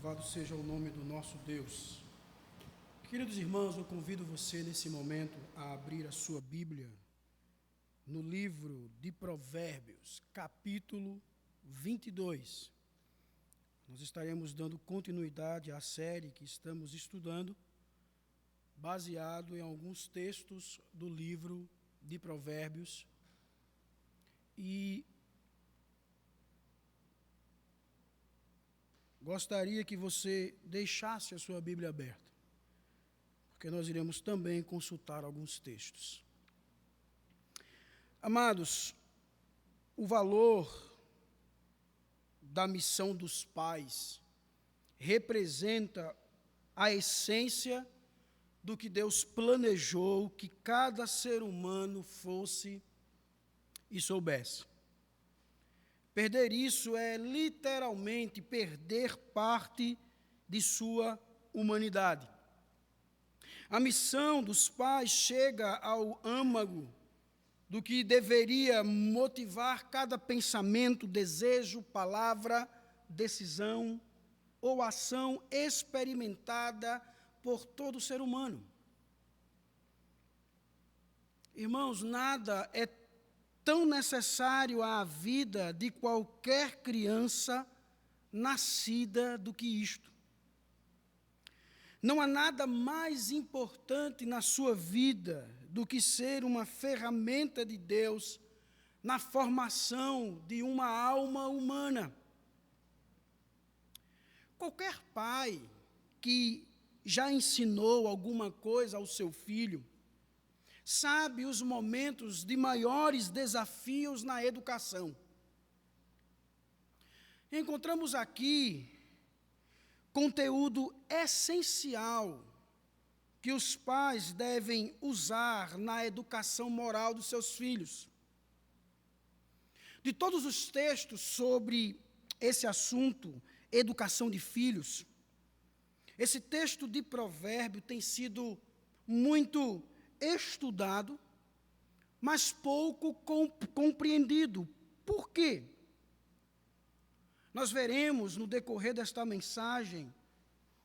Louvado seja o nome do nosso Deus. Queridos irmãos, eu convido você nesse momento a abrir a sua Bíblia no livro de Provérbios, capítulo 22. Nós estaremos dando continuidade à série que estamos estudando, baseado em alguns textos do livro de Provérbios. E gostaria que você deixasse a sua Bíblia aberta, porque nós iremos também consultar alguns textos. Amados, o valor da missão dos pais representa a essência do que Deus planejou que cada ser humano fosse e soubesse. Perder isso é literalmente perder parte de sua humanidade. A missão dos pais chega ao âmago do que deveria motivar cada pensamento, desejo, palavra, decisão ou ação experimentada por todo ser humano. Irmãos, nada é tão necessário à vida de qualquer criança nascida do que isto. Não há nada mais importante na sua vida do que ser uma ferramenta de Deus na formação de uma alma humana. Qualquer pai que já ensinou alguma coisa ao seu filho sabe os momentos de maiores desafios na educação. Encontramos aqui conteúdo essencial que os pais devem usar na educação moral dos seus filhos. De todos os textos sobre esse assunto, educação de filhos, esse texto de Provérbio tem sido muito estudado, mas pouco compreendido. Por quê? Nós veremos no decorrer desta mensagem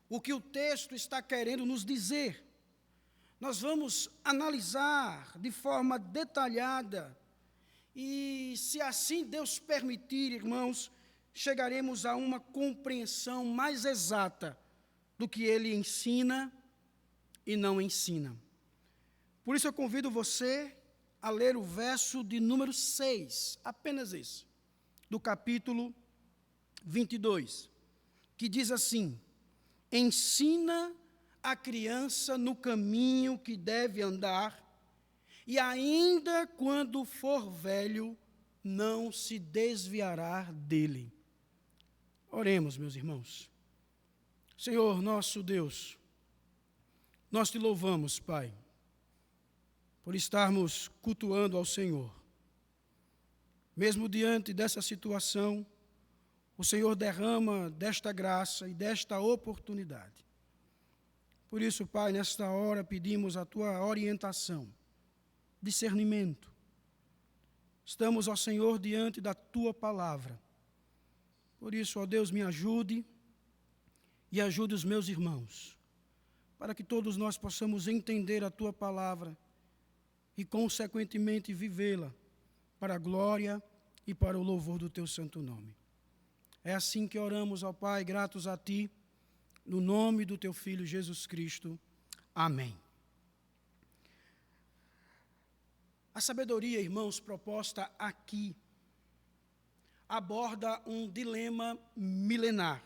o que o texto está querendo nos dizer. Nós vamos analisar de forma detalhada e, se assim Deus permitir, irmãos, chegaremos a uma compreensão mais exata do que ele ensina e não ensina. Por isso eu convido você a ler o verso de número 6, apenas esse, do capítulo 22, que diz assim: ensina a criança no caminho que deve andar, e ainda quando for velho, não se desviará dele. Oremos, meus irmãos. Senhor, nosso Deus, nós te louvamos, Pai, por estarmos cultuando ao Senhor. Mesmo diante dessa situação, o Senhor derrama desta graça e desta oportunidade. Por isso, Pai, nesta hora pedimos a Tua orientação, discernimento. Estamos, ó Senhor, diante da Tua palavra. Por isso, ó Deus, me ajude e ajude os meus irmãos, para que todos nós possamos entender a Tua palavra e, consequentemente, vivê-la para a glória e para o louvor do Teu santo nome. É assim que oramos, ó Pai, gratos a Ti, no nome do Teu Filho Jesus Cristo. Amém. A sabedoria, irmãos, proposta aqui, aborda um dilema milenar,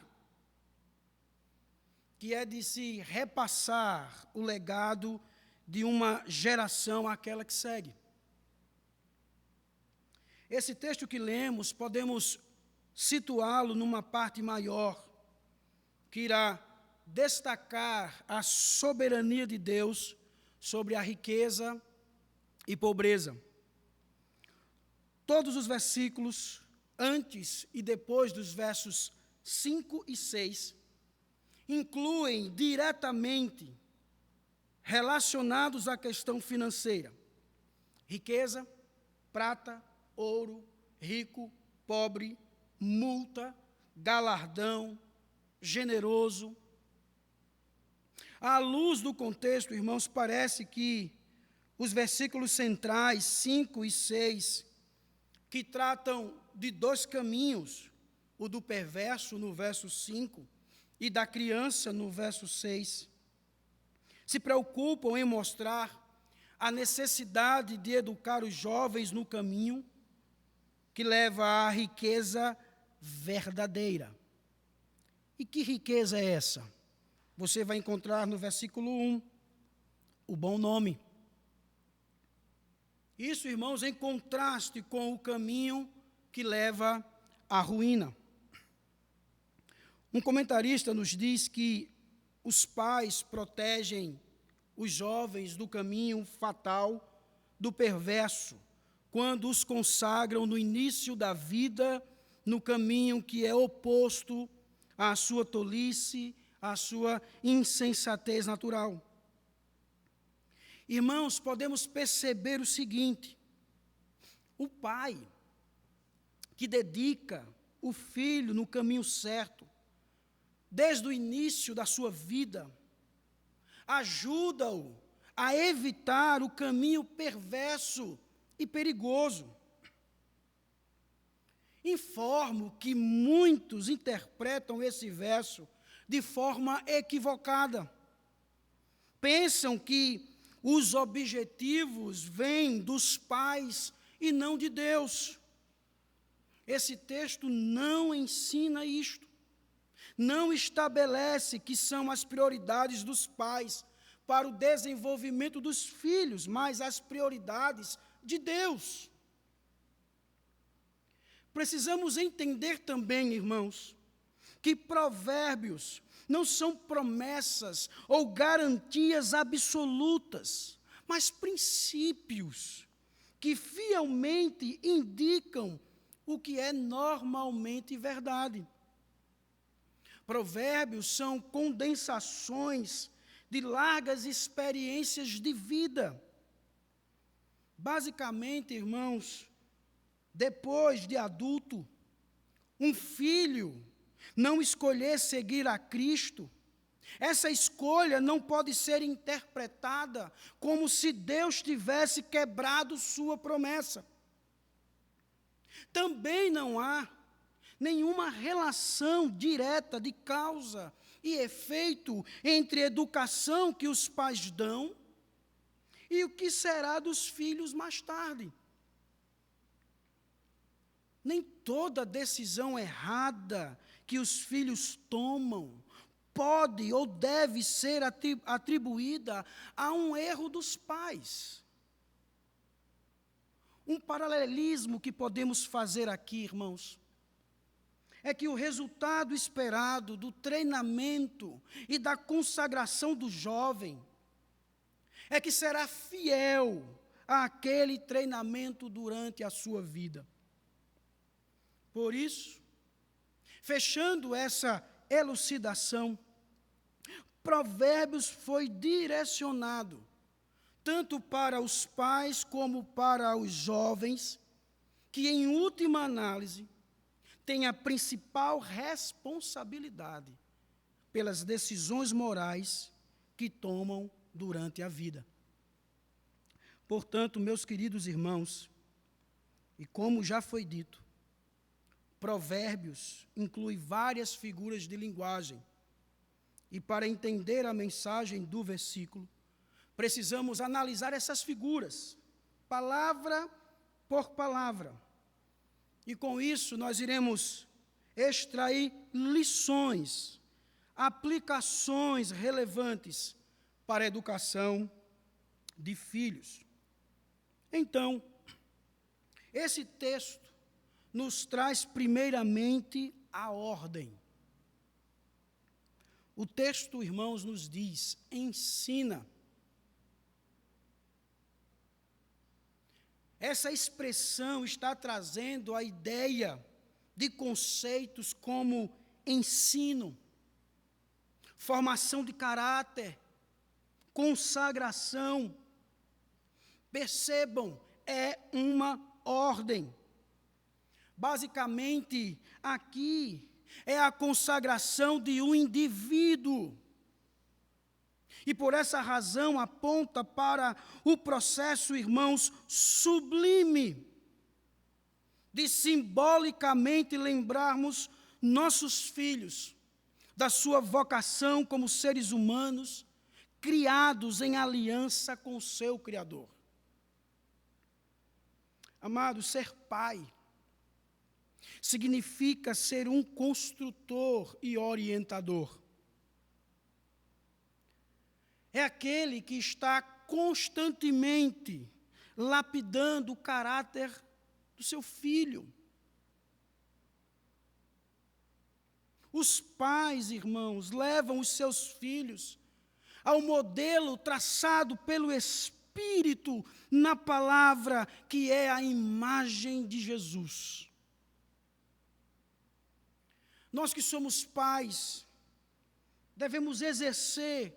que é de se repassar o legado de uma geração àquela que segue. Esse texto que lemos, podemos situá-lo numa parte maior, que irá destacar a soberania de Deus sobre a riqueza e pobreza. Todos os versículos, antes e depois dos versos 5 e 6, incluem diretamente relacionados à questão financeira. Riqueza, prata, ouro, rico, pobre, multa, galardão, generoso. À luz do contexto, irmãos, parece que os versículos centrais, 5 e 6, que tratam de dois caminhos, o do perverso no verso 5 e da criança no verso 6, se preocupam em mostrar a necessidade de educar os jovens no caminho que leva à riqueza verdadeira. E que riqueza é essa? Você vai encontrar no versículo 1, o bom nome. Isso, irmãos, em contraste com o caminho que leva à ruína. Um comentarista nos diz que os pais protegem os jovens do caminho fatal do perverso, quando os consagram no início da vida no caminho que é oposto à sua tolice, à sua insensatez natural. Irmãos, podemos perceber o seguinte: o pai que dedica o filho no caminho certo, desde o início da sua vida, ajuda-o a evitar o caminho perverso e perigoso. Informo que muitos interpretam esse verso de forma equivocada. Pensam que os objetivos vêm dos pais e não de Deus. Esse texto não ensina isto. Não estabelece que são as prioridades dos pais para o desenvolvimento dos filhos, mas as prioridades de Deus. Precisamos entender também, irmãos, que provérbios não são promessas ou garantias absolutas, mas princípios que fielmente indicam o que é normalmente verdade. Provérbios são condensações de largas experiências de vida. Basicamente, irmãos, depois de adulto, um filho não escolher seguir a Cristo, essa escolha não pode ser interpretada como se Deus tivesse quebrado sua promessa. Também não há nenhuma relação direta de causa e efeito entre a educação que os pais dão e o que será dos filhos mais tarde. Nem toda decisão errada que os filhos tomam pode ou deve ser atribuída a um erro dos pais. Um paralelismo que podemos fazer aqui, irmãos, é que o resultado esperado do treinamento e da consagração do jovem é que será fiel àquele treinamento durante a sua vida. Por isso, fechando essa elucidação, Provérbios foi direcionado tanto para os pais como para os jovens, que em última análise têm a principal responsabilidade pelas decisões morais que tomam durante a vida. Portanto, meus queridos irmãos, e como já foi dito, Provérbios inclui várias figuras de linguagem. E para entender a mensagem do versículo, precisamos analisar essas figuras, palavra por palavra. E com isso nós iremos extrair lições, aplicações relevantes para a educação de filhos. Então, esse texto nos traz primeiramente a ordem. O texto, irmãos, nos diz: ensina. Essa expressão está trazendo a ideia de conceitos como ensino, formação de caráter, consagração. Percebam, é uma ordem. Basicamente, aqui é a consagração de um indivíduo. E por essa razão aponta para o processo, irmãos, sublime, de simbolicamente lembrarmos nossos filhos da sua vocação como seres humanos, criados em aliança com o seu Criador. Amado, ser pai significa ser um construtor e orientador. É aquele que está constantemente lapidando o caráter do seu filho. Os pais, irmãos, levam os seus filhos ao modelo traçado pelo Espírito na palavra, que é a imagem de Jesus. Nós que somos pais, devemos exercer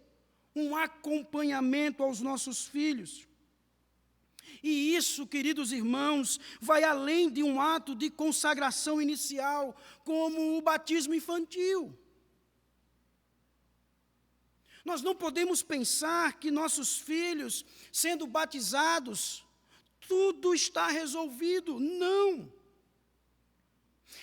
um acompanhamento aos nossos filhos. E isso, queridos irmãos, vai além de um ato de consagração inicial, como o batismo infantil. Nós não podemos pensar que nossos filhos, sendo batizados, tudo está resolvido. Não.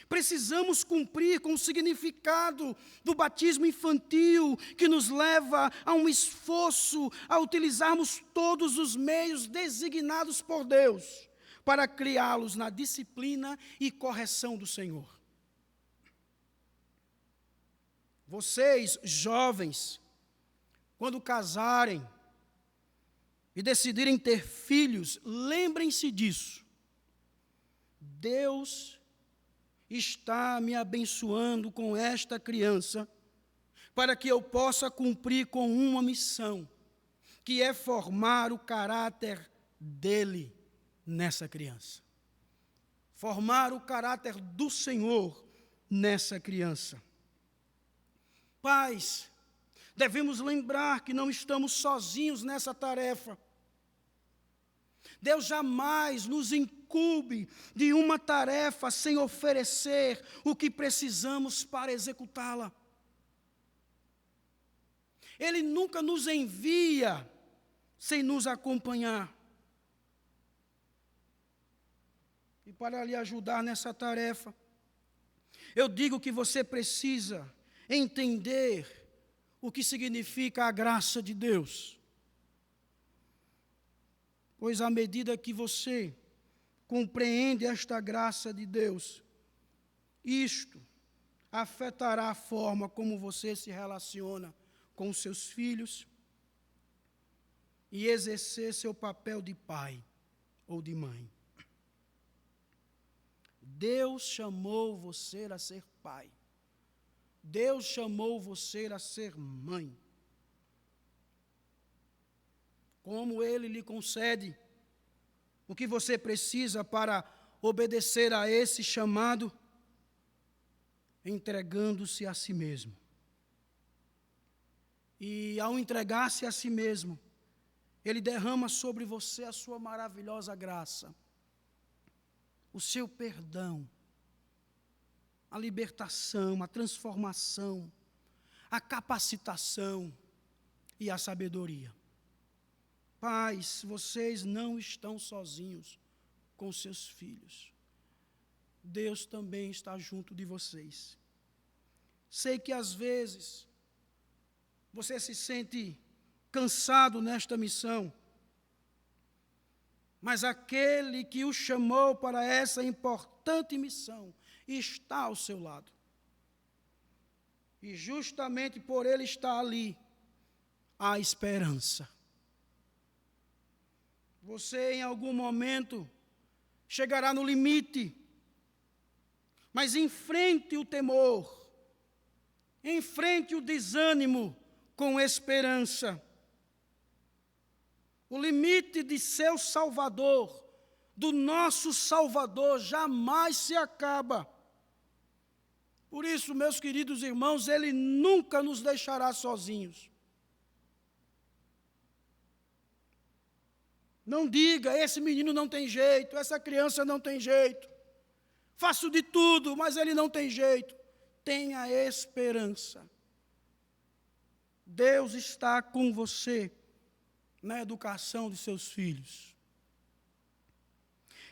Precisamos cumprir com o significado do batismo infantil, que nos leva a um esforço a utilizarmos todos os meios designados por Deus para criá-los na disciplina e correção do Senhor. Vocês, jovens, quando casarem e decidirem ter filhos, lembrem-se disso. Deus está me abençoando com esta criança, para que eu possa cumprir com uma missão, que é formar o caráter dele nessa criança. Formar o caráter do Senhor nessa criança. Pais, devemos lembrar que não estamos sozinhos nessa tarefa. Deus jamais nos incumbe de uma tarefa sem oferecer o que precisamos para executá-la. Ele nunca nos envia sem nos acompanhar. E para lhe ajudar nessa tarefa, eu digo que você precisa entender o que significa a graça de Deus. Pois à medida que você compreende esta graça de Deus, isto afetará a forma como você se relaciona com os seus filhos e exercer seu papel de pai ou de mãe. Deus chamou você a ser pai. Deus chamou você a ser mãe. Como Ele lhe concede o que você precisa para obedecer a esse chamado, entregando-se a si mesmo. E ao entregar-se a si mesmo, Ele derrama sobre você a sua maravilhosa graça, o seu perdão, a libertação, a transformação, a capacitação e a sabedoria. Pais, vocês não estão sozinhos com seus filhos. Deus também está junto de vocês. Sei que às vezes você se sente cansado nesta missão, mas aquele que o chamou para essa importante missão está ao seu lado. E justamente por ele estar ali, há esperança. Você, em algum momento, chegará no limite, mas enfrente o temor, enfrente o desânimo com esperança. O limite de seu Salvador, do nosso Salvador, jamais se acaba. Por isso, meus queridos irmãos, Ele nunca nos deixará sozinhos. Não diga, esse menino não tem jeito, essa criança não tem jeito. Faço de tudo, mas ele não tem jeito. tenha esperança. Deus está com você na educação de seus filhos.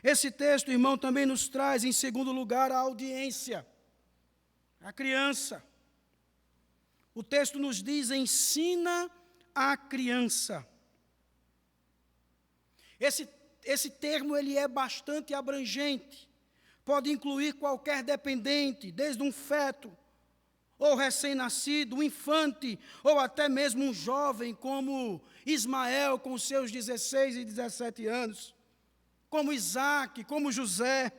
Esse texto, irmão, também nos traz, em segundo lugar, a audiência, a criança. O texto nos diz: ensina a criança. Esse termo ele é bastante abrangente. Pode incluir qualquer dependente, desde um feto, ou recém-nascido, um infante, ou até mesmo um jovem, como Ismael, com seus 16 e 17 anos, como Isaac, como José.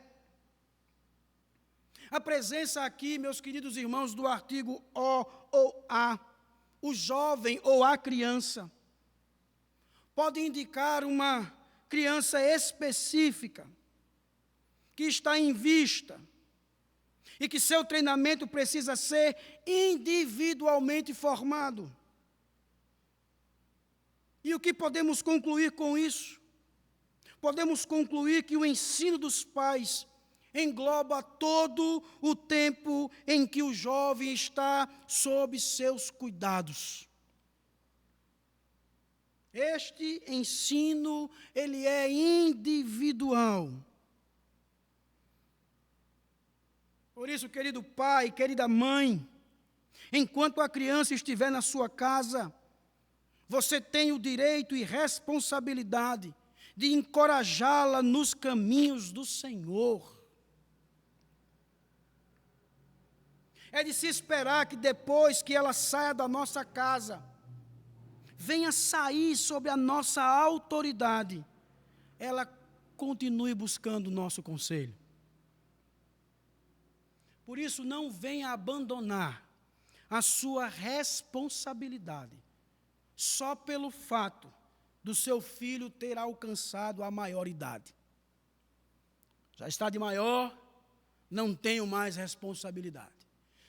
A presença aqui, meus queridos irmãos, do artigo o ou a, o jovem ou a criança, pode indicar uma criança específica, que está em vista, e que seu treinamento precisa ser individualmente formado. E o que podemos concluir com isso? Podemos concluir que o ensino dos pais engloba todo o tempo em que o jovem está sob seus cuidados. Este ensino, ele é individual. Por isso, querido pai, querida mãe, enquanto a criança estiver na sua casa, você tem o direito e responsabilidade de encorajá-la nos caminhos do Senhor. É de se esperar que depois que ela saia da nossa casa, venha sair sob a nossa autoridade, ela continue buscando o nosso conselho. Por isso, não venha abandonar a sua responsabilidade só pelo fato do seu filho ter alcançado a maioridade. Já está de maior, não tenho mais responsabilidade.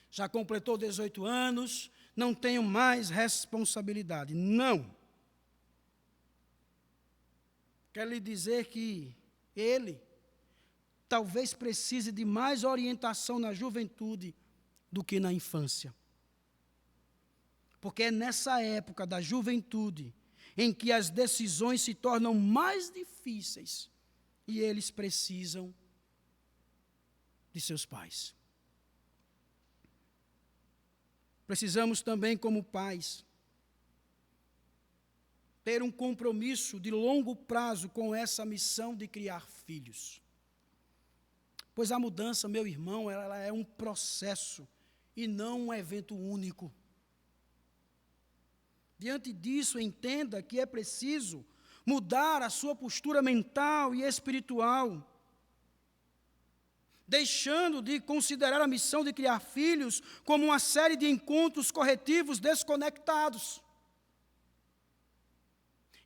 Já completou 18 anos, não tenho mais responsabilidade. Não. Quero lhe dizer que ele talvez precise de mais orientação na juventude do que na infância. Porque é nessa época da juventude em que as decisões se tornam mais difíceis e eles precisam de seus pais. Precisamos também, como pais, ter um compromisso de longo prazo com essa missão de criar filhos. Pois a mudança, meu irmão, ela é um processo e não um evento único. Diante disso, entenda que é preciso mudar a sua postura mental e espiritual, deixando de considerar a missão de criar filhos como uma série de encontros corretivos desconectados.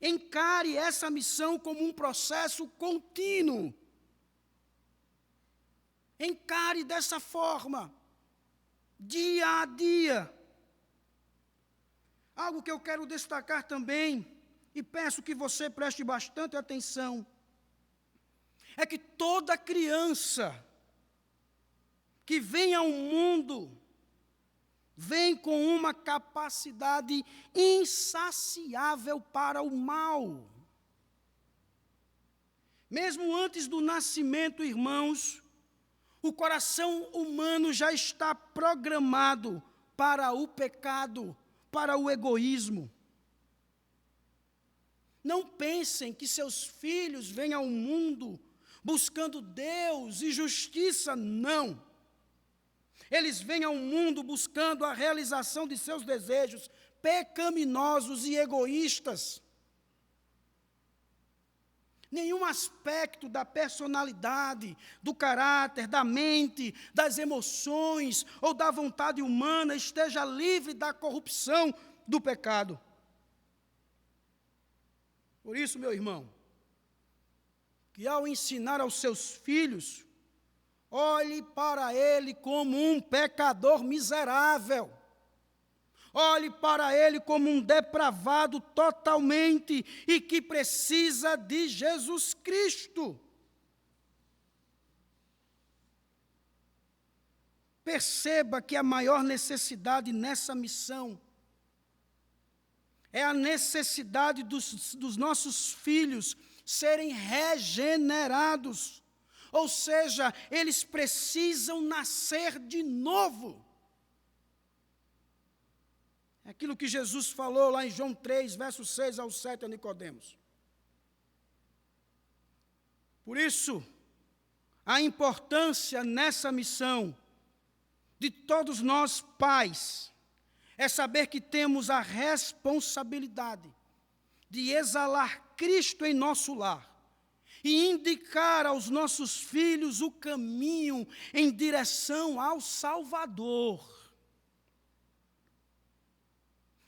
Encare essa missão como um processo contínuo. Encare dessa forma, dia a dia. Algo que eu quero destacar também, e peço que você preste bastante atenção, é que toda criança que vem ao mundo, vem com uma capacidade insaciável para o mal. Mesmo antes do nascimento, irmãos, o coração humano já está programado para o pecado, para o egoísmo. Não pensem que seus filhos vêm ao mundo buscando Deus e justiça, não. Eles vêm ao mundo buscando a realização de seus desejos pecaminosos e egoístas. Nenhum aspecto da personalidade, do caráter, da mente, das emoções ou da vontade humana esteja livre da corrupção do pecado. Por isso, meu irmão, que ao ensinar aos seus filhos, olhe para ele como um pecador miserável. Olhe para ele como um depravado totalmente e que precisa de Jesus Cristo. perceba que a maior necessidade nessa missão é a necessidade dos nossos filhos serem regenerados. Ou seja, eles precisam nascer de novo. É aquilo que Jesus falou lá em João 3, versos 6 ao 7 a Nicodemos. Por isso, a importância nessa missão de todos nós pais é saber que temos a responsabilidade de exalar Cristo em nosso lar e indicar aos nossos filhos o caminho em direção ao Salvador.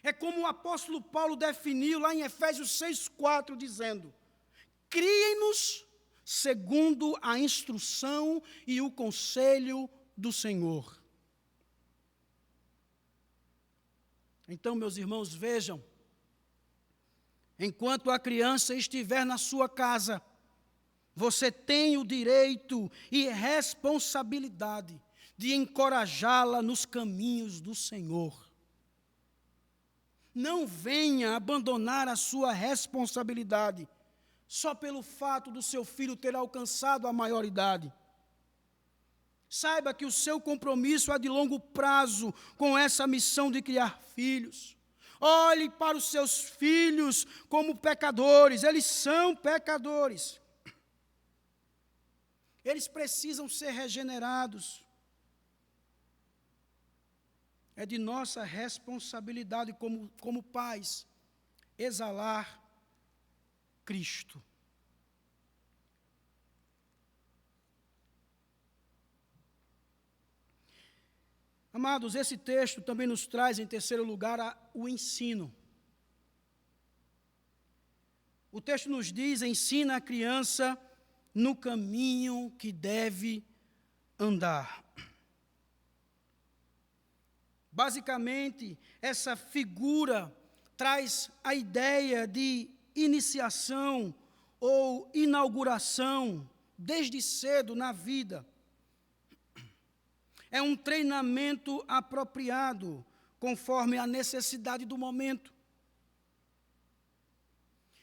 É como o apóstolo Paulo definiu lá em Efésios 6,4, dizendo: criem-nos segundo a instrução e o conselho do Senhor. Então, meus irmãos, vejam, enquanto a criança estiver na sua casa, você tem o direito e responsabilidade de encorajá-la nos caminhos do Senhor. Não venha abandonar a sua responsabilidade só pelo fato do seu filho ter alcançado a maioridade. Saiba que o seu compromisso é de longo prazo com essa missão de criar filhos. Olhe para os seus filhos como pecadores, eles são pecadores. Eles precisam ser regenerados. É de nossa responsabilidade como pais exalar Cristo. Amados, esse texto também nos traz, em terceiro lugar, o ensino. O texto nos diz: ensina a criança no caminho que deve andar. Basicamente, essa figura traz a ideia de iniciação ou inauguração desde cedo na vida. É um treinamento apropriado, conforme a necessidade do momento.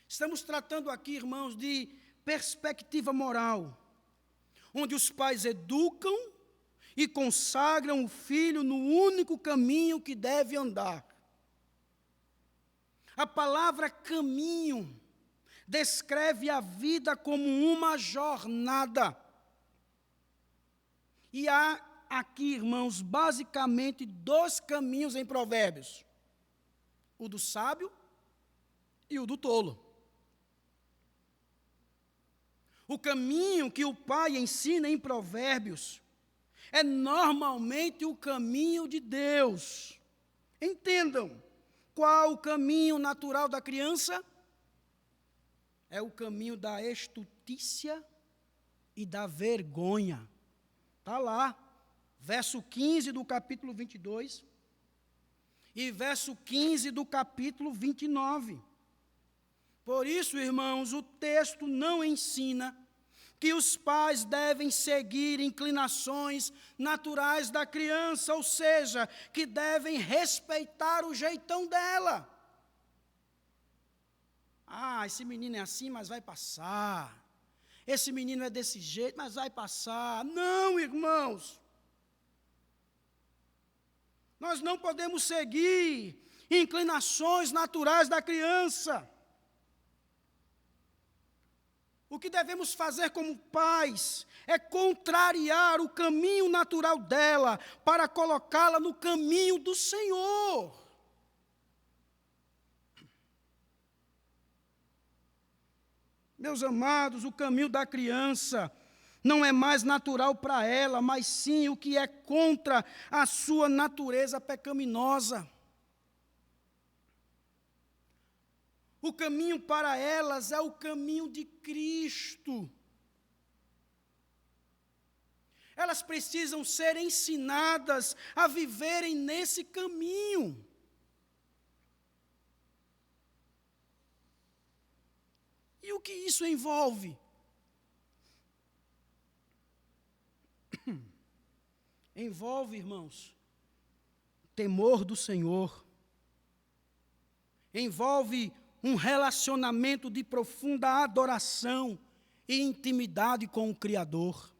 Estamos tratando aqui, irmãos, de perspectiva moral, onde os pais educam e consagram o filho no único caminho que deve andar. A palavra caminho descreve a vida como uma jornada. E há aqui, irmãos, basicamente 2 caminhos em Provérbios: o do sábio e o do tolo. O caminho que o pai ensina em Provérbios é normalmente o caminho de Deus. Entendam, qual o caminho natural da criança? É o caminho da estutícia e da vergonha. Está lá, verso 15 do capítulo 22 e verso 15 do capítulo 29. Por isso, irmãos, o texto não ensina que os pais devem seguir inclinações naturais da criança, ou seja, que devem respeitar o jeitão dela. Ah, esse menino é assim, mas vai passar. Esse menino é desse jeito, mas vai passar. Não, irmãos. Nós não podemos seguir inclinações naturais da criança. O que devemos fazer como pais é contrariar o caminho natural dela para colocá-la no caminho do Senhor. Meus amados, o caminho da criança não é mais natural para ela, mas sim o que é contra a sua natureza pecaminosa. O caminho para elas é o caminho de Cristo. Elas precisam ser ensinadas a viverem nesse caminho. E o que isso envolve? envolve, irmãos, temor do Senhor, envolve um relacionamento de profunda adoração e intimidade com o Criador.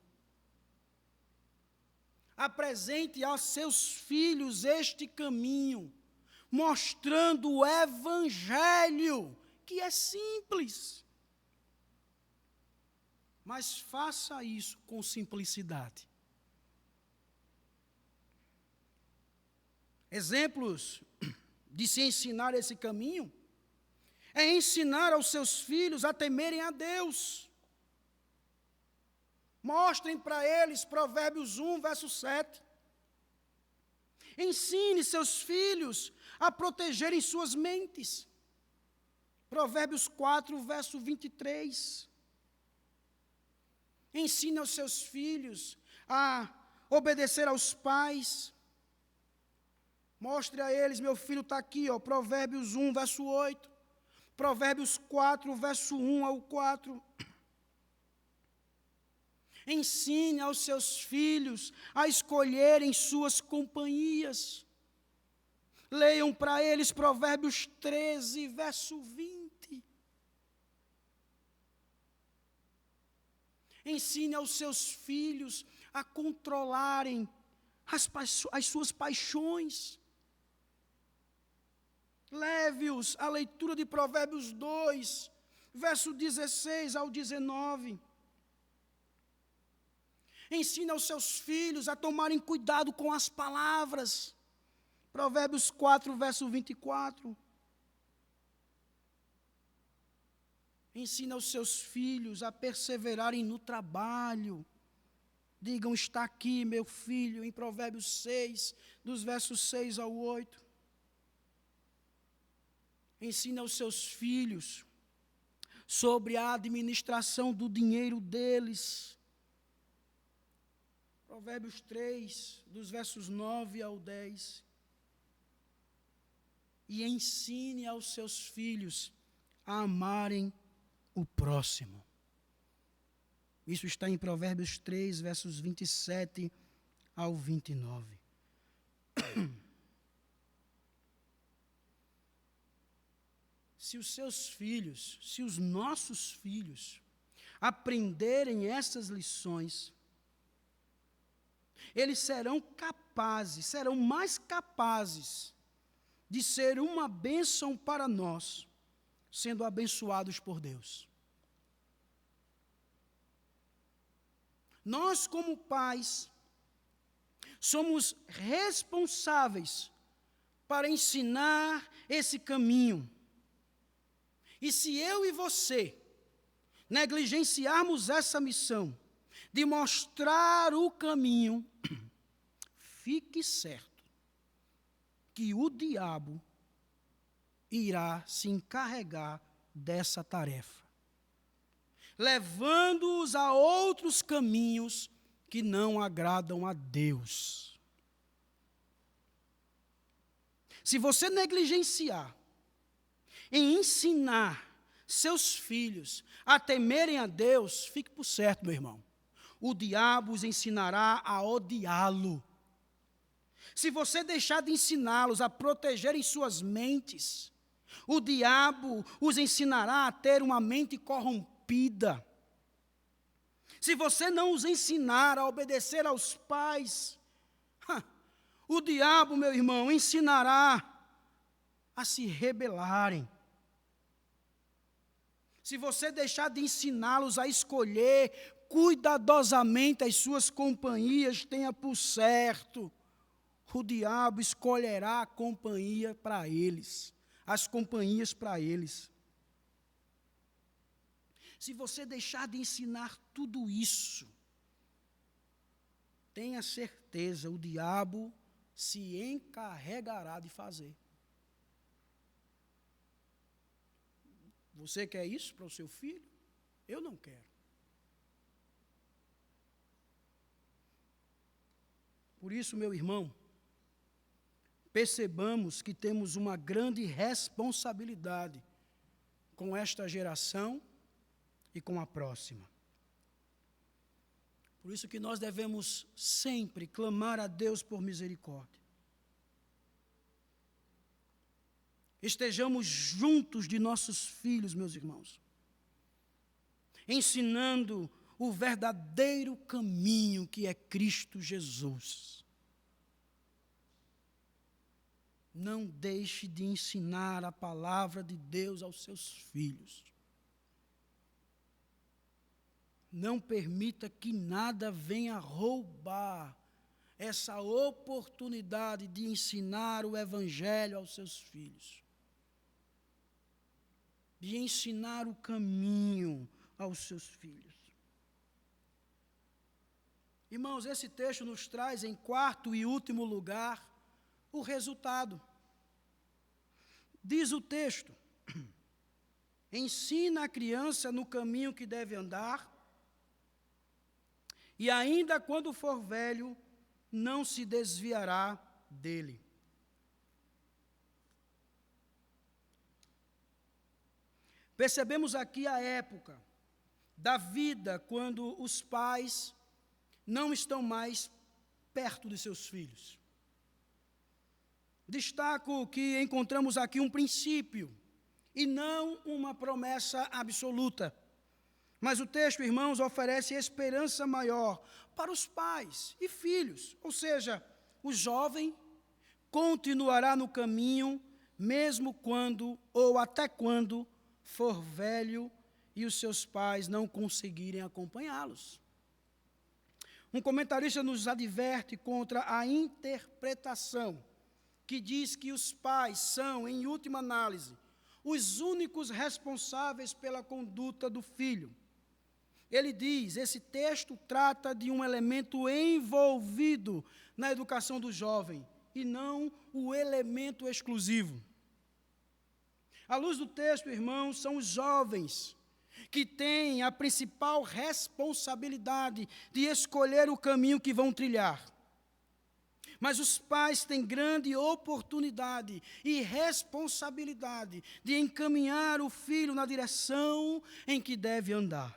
Apresente aos seus filhos este caminho, mostrando o Evangelho, que é simples. Mas faça isso com simplicidade. Exemplos de se ensinar esse caminho é ensinar aos seus filhos a temerem a Deus. Mostrem para eles Provérbios 1, verso 7. Ensine seus filhos a protegerem suas mentes. Provérbios 4, verso 23. Ensine aos seus filhos a obedecer aos pais. Mostre a eles, meu filho está aqui, ó, Provérbios 1, verso 8. Provérbios 4, verso 1 ao 4. Ensine aos seus filhos a escolherem suas companhias. Leiam para eles Provérbios 13, verso 20. Ensine aos seus filhos a controlarem as suas paixões. Leve-os à leitura de Provérbios 2, verso 16 ao 19. Ensine aos seus filhos a tomarem cuidado com as palavras. Provérbios 4, verso 24. Ensine aos seus filhos a perseverarem no trabalho. Digam, está aqui, meu filho, em Provérbios 6, dos versos 6 ao 8. Ensine aos seus filhos sobre a administração do dinheiro deles. Provérbios 3, dos versos 9 ao 10. E ensine aos seus filhos a amarem o próximo. Isso está em Provérbios 3, versos 27 ao 29. Se os seus filhos, se os nossos filhos aprenderem essas lições, eles serão mais capazes de ser uma bênção para nós, sendo abençoados por Deus. Nós, como pais, somos responsáveis para ensinar esse caminho. E se eu e você negligenciarmos essa missão de mostrar o caminho, fique certo que o diabo irá se encarregar dessa tarefa, levando-os a outros caminhos que não agradam a Deus. Se você negligenciar em ensinar seus filhos a temerem a Deus, fique por certo, meu irmão, o diabo os ensinará a odiá-lo. Se você deixar de ensiná-los a protegerem suas mentes, o diabo os ensinará a ter uma mente corrompida. Se você não os ensinar a obedecer aos pais, o diabo, meu irmão, ensinará a se rebelarem. Se você deixar de ensiná-los a escolher cuidadosamente as suas companhias, tenha por certo, o diabo escolherá a companhia para eles, as companhias para eles. Se você deixar de ensinar tudo isso, tenha certeza, o diabo se encarregará de fazer. Você quer isso para o seu filho? Eu não quero. Por isso, meu irmão, percebamos que temos uma grande responsabilidade com esta geração e com a próxima. Por isso que nós devemos sempre clamar a Deus por misericórdia. Estejamos juntos de nossos filhos, meus irmãos, ensinando o verdadeiro caminho que é Cristo Jesus. Não deixe de ensinar a palavra de Deus aos seus filhos. Não permita que nada venha roubar essa oportunidade de ensinar o Evangelho aos seus filhos. De ensinar o caminho aos seus filhos. Irmãos, esse texto nos traz em quarto e último lugar o resultado. Diz o texto: ensina a criança no caminho que deve andar, e ainda quando for velho, não se desviará dele. Percebemos aqui a época da vida quando os pais não estão mais perto de seus filhos. Destaco que encontramos aqui um princípio e não uma promessa absoluta. Mas o texto, irmãos, oferece esperança maior para os pais e filhos. Ou seja, o jovem continuará no caminho mesmo quando ou até quando for velho e os seus pais não conseguirem acompanhá-los. Um comentarista nos adverte contra a interpretação que diz que os pais são, em última análise, os únicos responsáveis pela conduta do filho. Ele diz, esse texto trata de um elemento envolvido na educação do jovem, e não o elemento exclusivo. À luz do texto, irmãos, são os jovens que têm a principal responsabilidade de escolher o caminho que vão trilhar. Mas os pais têm grande oportunidade e responsabilidade de encaminhar o filho na direção em que deve andar.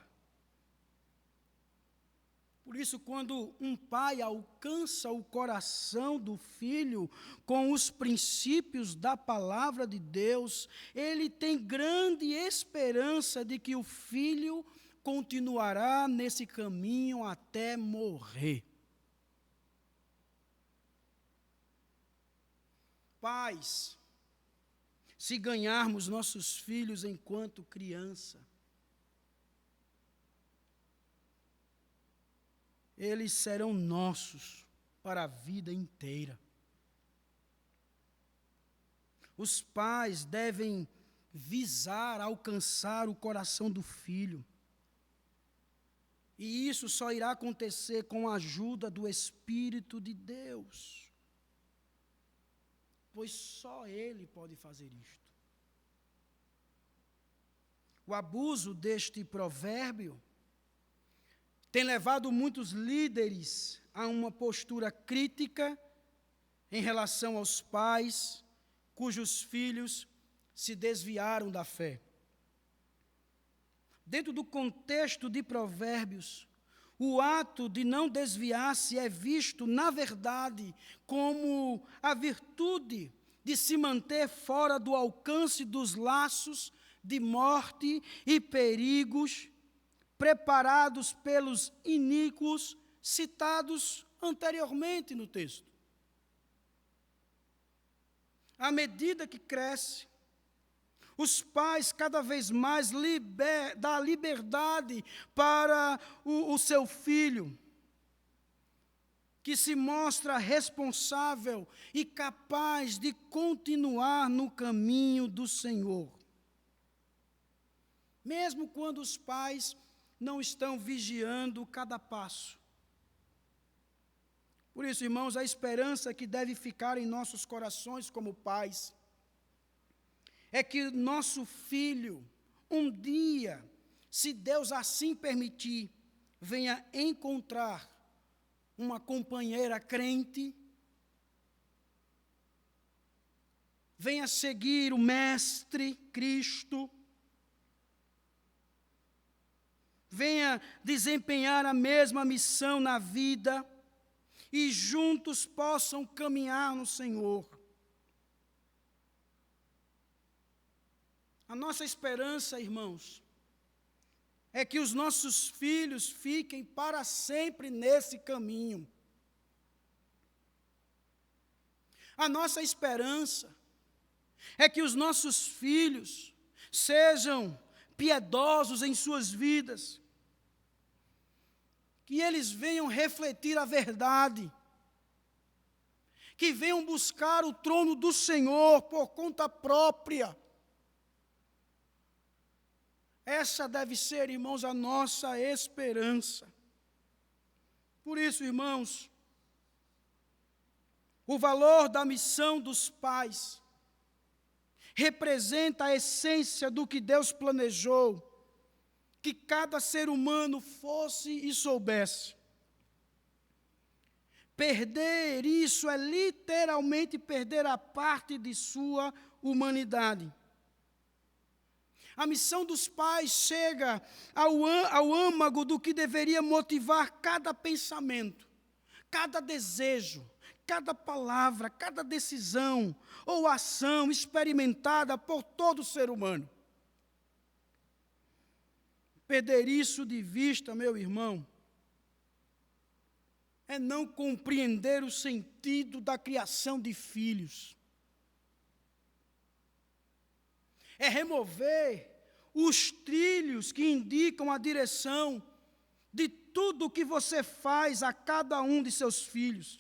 Por isso, quando um pai alcança o coração do filho com os princípios da palavra de Deus, ele tem grande esperança de que o filho continuará nesse caminho até morrer. Pais, se ganharmos nossos filhos enquanto criança, eles serão nossos para a vida inteira. Os pais devem visar alcançar o coração do filho. E isso só irá acontecer com a ajuda do Espírito de Deus. Pois só Ele pode fazer isto. O abuso deste provérbio tem levado muitos líderes a uma postura crítica em relação aos pais cujos filhos se desviaram da fé. Dentro do contexto de Provérbios, o ato de não desviar-se é visto, na verdade, como a virtude de se manter fora do alcance dos laços de morte e perigos preparados pelos iníquos citados anteriormente no texto. À medida que cresce, os pais cada vez mais dão liberdade para o seu filho, que se mostra responsável e capaz de continuar no caminho do Senhor. Mesmo quando os pais não estão vigiando cada passo. Por isso, irmãos, a esperança que deve ficar em nossos corações como pais é que nosso filho, um dia, se Deus assim permitir, venha encontrar uma companheira crente, venha seguir o Mestre Cristo, venha desempenhar a mesma missão na vida e juntos possam caminhar no Senhor. A nossa esperança, irmãos, é que os nossos filhos fiquem para sempre nesse caminho. A nossa esperança é que os nossos filhos sejam piedosos em suas vidas, que eles venham refletir a verdade, que venham buscar o trono do Senhor por conta própria. Essa deve ser, irmãos, a nossa esperança. Por isso, irmãos, o valor da missão dos pais representa a essência do que Deus planejou, que cada ser humano fosse e soubesse. Perder isso é literalmente perder a parte de sua humanidade. A missão dos pais chega ao âmago do que deveria motivar cada pensamento, cada desejo, cada palavra, cada decisão ou ação experimentada por todo ser humano. Perder isso de vista, meu irmão, é não compreender o sentido da criação de filhos. É remover os trilhos que indicam a direção de tudo o que você faz a cada um de seus filhos.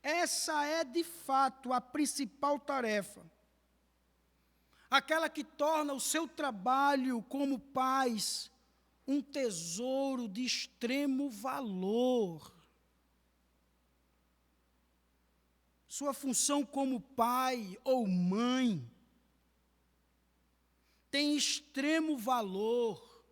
Essa é, de fato, a principal tarefa. Aquela que torna o seu trabalho como pais um tesouro de extremo valor. Sua função como pai ou mãe tem extremo valor,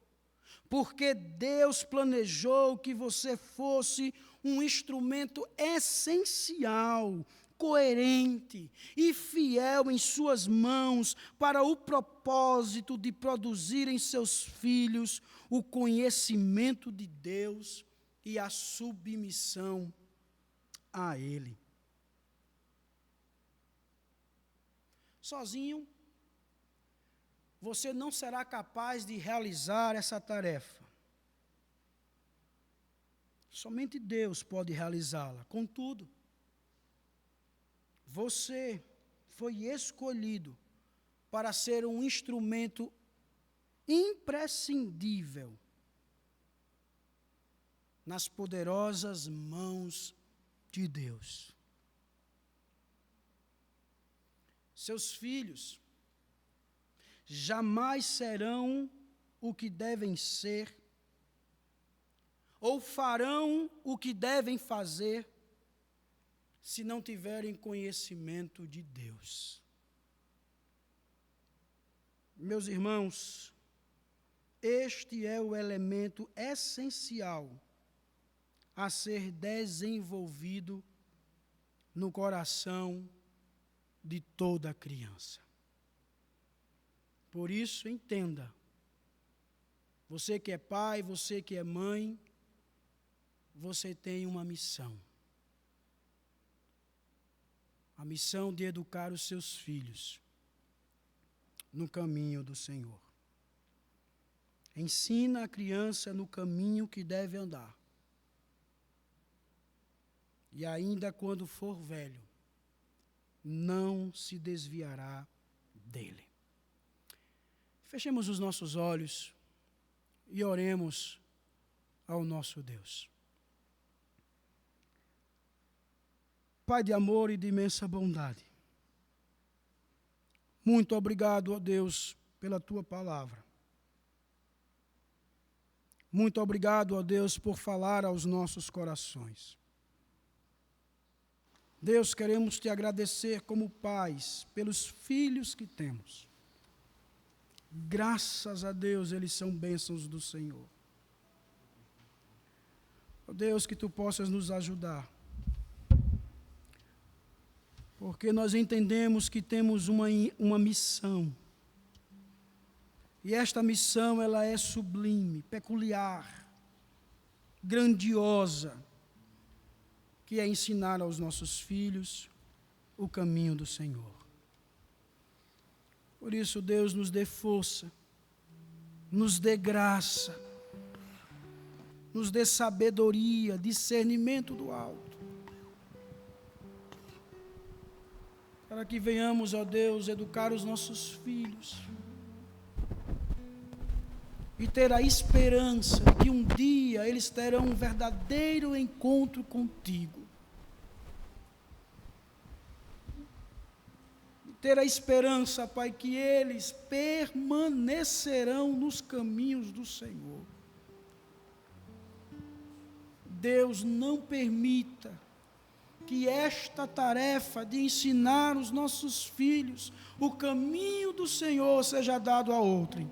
porque Deus planejou que você fosse um instrumento essencial, coerente e fiel em suas mãos para o propósito de produzir em seus filhos o conhecimento de Deus e a submissão a Ele. Sozinho, você não será capaz de realizar essa tarefa. Somente Deus pode realizá-la. Contudo, você foi escolhido para ser um instrumento imprescindível nas poderosas mãos de Deus. Seus filhos jamais serão o que devem ser, ou farão o que devem fazer, se não tiverem conhecimento de Deus. Meus irmãos, este é o elemento essencial a ser desenvolvido no coração de toda criança. Por isso, entenda, você que é pai, você que é mãe, você tem uma missão. A missão de educar os seus filhos no caminho do Senhor. Ensina a criança no caminho que deve andar. E ainda quando for velho, não se desviará dele. Fechemos os nossos olhos e oremos ao nosso Deus. Pai de amor e de imensa bondade, muito obrigado, ó Deus, pela Tua palavra. Muito obrigado, ó Deus, por falar aos nossos corações. Deus, queremos Te agradecer como pais pelos filhos que temos. Graças a Deus, eles são bênçãos do Senhor. Ó Deus, que Tu possas nos ajudar, porque nós entendemos que temos uma missão, E esta missão, ela é sublime, peculiar, grandiosa, que é ensinar aos nossos filhos o caminho do Senhor. Por isso, Deus nos dê força, nos dê graça, nos dê sabedoria, discernimento do alto, para que venhamos, ó Deus, educar os nossos filhos e ter a esperança de que um dia eles terão um verdadeiro encontro contigo. Ter a esperança, Pai, que eles permanecerão nos caminhos do Senhor. Deus, não permita que esta tarefa de ensinar os nossos filhos o caminho do Senhor seja dado a outrem.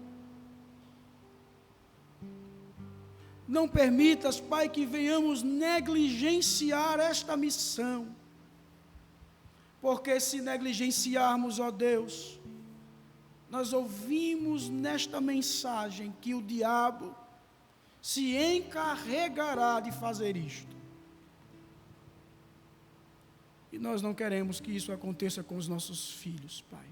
Não permitas, Pai, que venhamos negligenciar esta missão. Porque se negligenciarmos, ó Deus, nós ouvimos nesta mensagem que o diabo se encarregará de fazer isto. E nós não queremos que isso aconteça com os nossos filhos, Pai.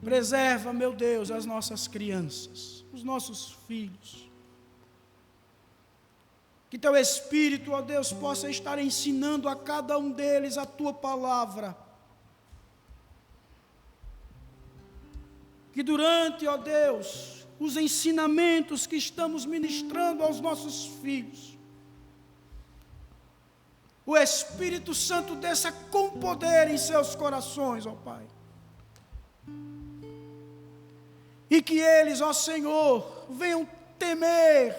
Preserva, meu Deus, as nossas crianças, os nossos filhos. Que Teu Espírito, ó Deus, possa estar ensinando a cada um deles a Tua palavra. Que durante, ó Deus, os ensinamentos que estamos ministrando aos nossos filhos, o Espírito Santo desça com poder em seus corações, ó Pai. E que eles, ó Senhor, venham temer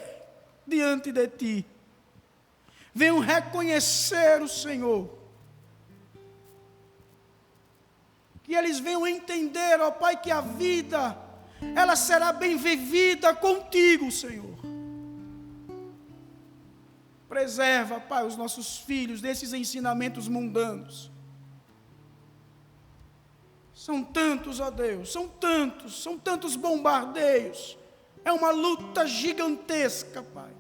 diante de Ti. Venham reconhecer o Senhor. Que eles venham entender, ó Pai, que a vida, ela será bem vivida contigo, Senhor. Preserva, Pai, os nossos filhos desses ensinamentos mundanos. São tantos, ó Deus, são tantos bombardeios. É uma luta gigantesca, Pai.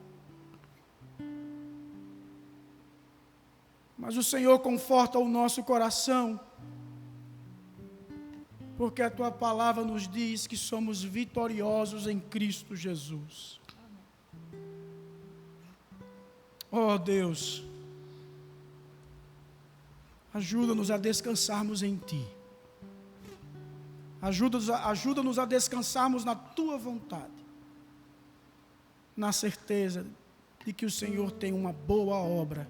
Mas o Senhor conforta o nosso coração, porque a Tua palavra nos diz que somos vitoriosos em Cristo Jesus. Oh Deus, ajuda-nos a descansarmos em Ti. Ajuda-nos a descansarmos na Tua vontade, na certeza de que o Senhor tem uma boa obra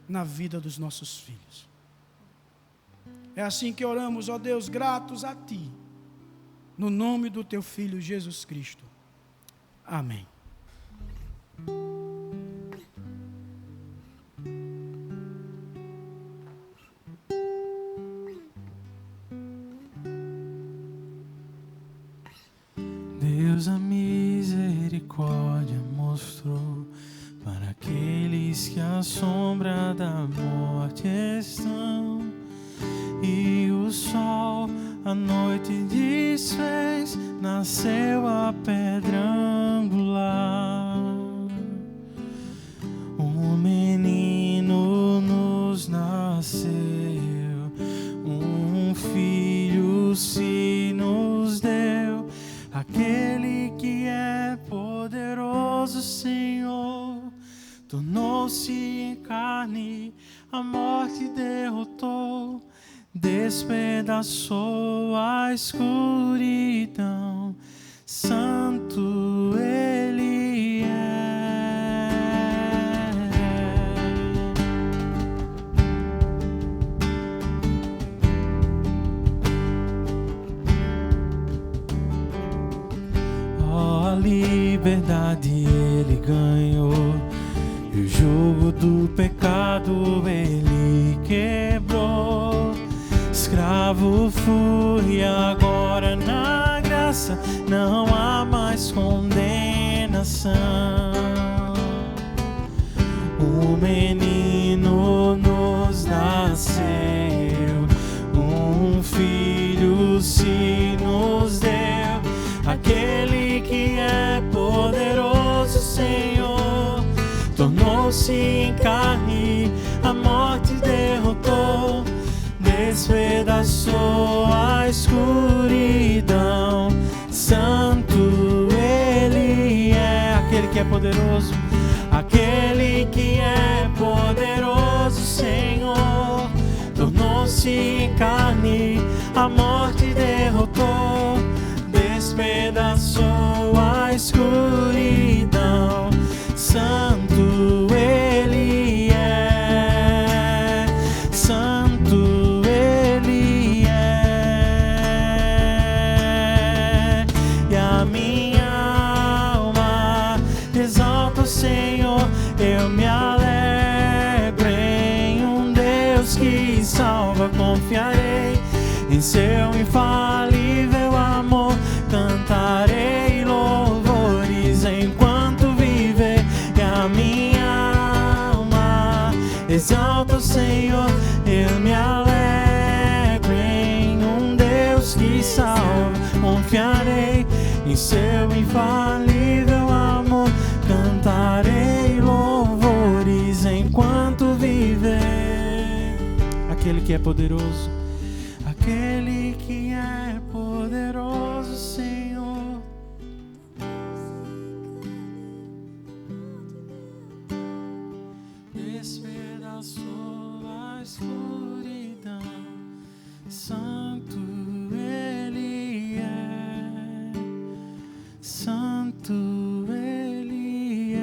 na vida dos nossos filhos. É assim que oramos, ó Deus, gratos a Ti, no nome do Teu Filho Jesus Cristo. Amém. Deus a misericórdia mostrou para aqueles que à sombra da morte estão, e o sol a noite desfez, nasceu a pedra angular. Um menino nos nasceu, um filho se nos deu, aquele que é poderoso, Senhor, tornou-se em carne, a morte derrotou, despedaçou a escuridão. Santo Ele é. Oh, a liberdade Ele ganhou, e o jugo do pecado Ele quebrou. Escravo fui, agora na graça não há mais condenação. O menino nos nasceu, um filho se nos deu, tornou-se em carne, a morte derrotou, despedaçou a escuridão. Santo Ele é, aquele que é poderoso, aquele que é poderoso, Senhor. Tornou-se em carne, a morte derrotou, despedaçou a escuridão. Santo Ele é, Santo Ele é. E a minha alma exalta o Senhor, eu me alegro em um Deus que salva. Confiarei em seu infalível amor, cantarei louvores enquanto viver. E a minha alma exalta o Senhor, eu me alegro em um Deus que salva. Confiarei em seu infalível amor, cantarei louvores enquanto viver. Aquele que é poderoso, aquele que é poderoso, Senhor. Despedaçou a escuridão. Santo Ele é, Santo Ele é.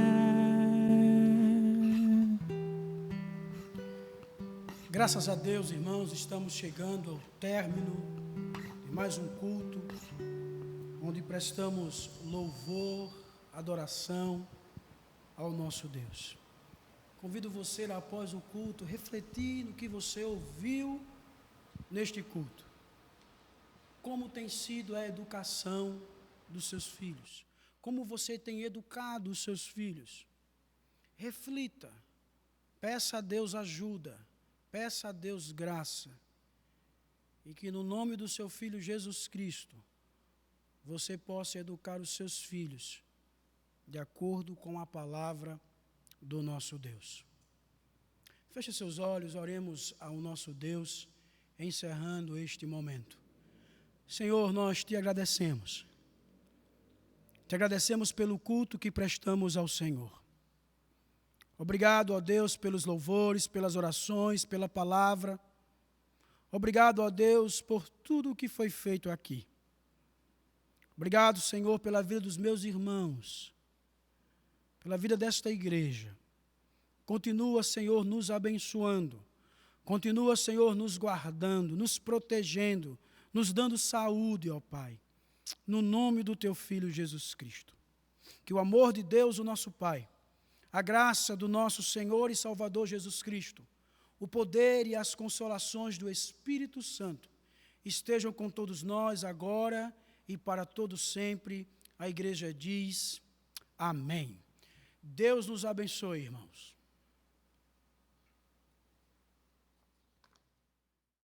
Graças a Deus, irmãos, estamos chegando ao término de mais um culto, onde prestamos louvor, adoração ao nosso Deus. Convido você, após o culto, refletir no que você ouviu neste culto. Como tem sido a educação dos seus filhos? Como você tem educado os seus filhos? Reflita, peça a Deus ajuda, peça a Deus graça, e que no nome do seu Filho Jesus Cristo, você possa educar os seus filhos de acordo com a palavra do nosso Deus. Feche seus olhos, oremos ao nosso Deus, encerrando este momento. Senhor, nós te agradecemos. Te agradecemos pelo culto que prestamos ao Senhor. Obrigado, ó Deus, pelos louvores, pelas orações, pela palavra. Obrigado, ó Deus, por tudo o que foi feito aqui. Obrigado, Senhor, pela vida dos meus irmãos, pela vida desta igreja. Continua, Senhor, nos abençoando. Continua, Senhor, nos guardando, nos protegendo, nos dando saúde, ó Pai. No nome do Teu Filho Jesus Cristo. Que o amor de Deus, o nosso Pai, a graça do nosso Senhor e Salvador Jesus Cristo, o poder e as consolações do Espírito Santo estejam com todos nós agora e para todos sempre. A igreja diz amém. Deus nos abençoe, irmãos.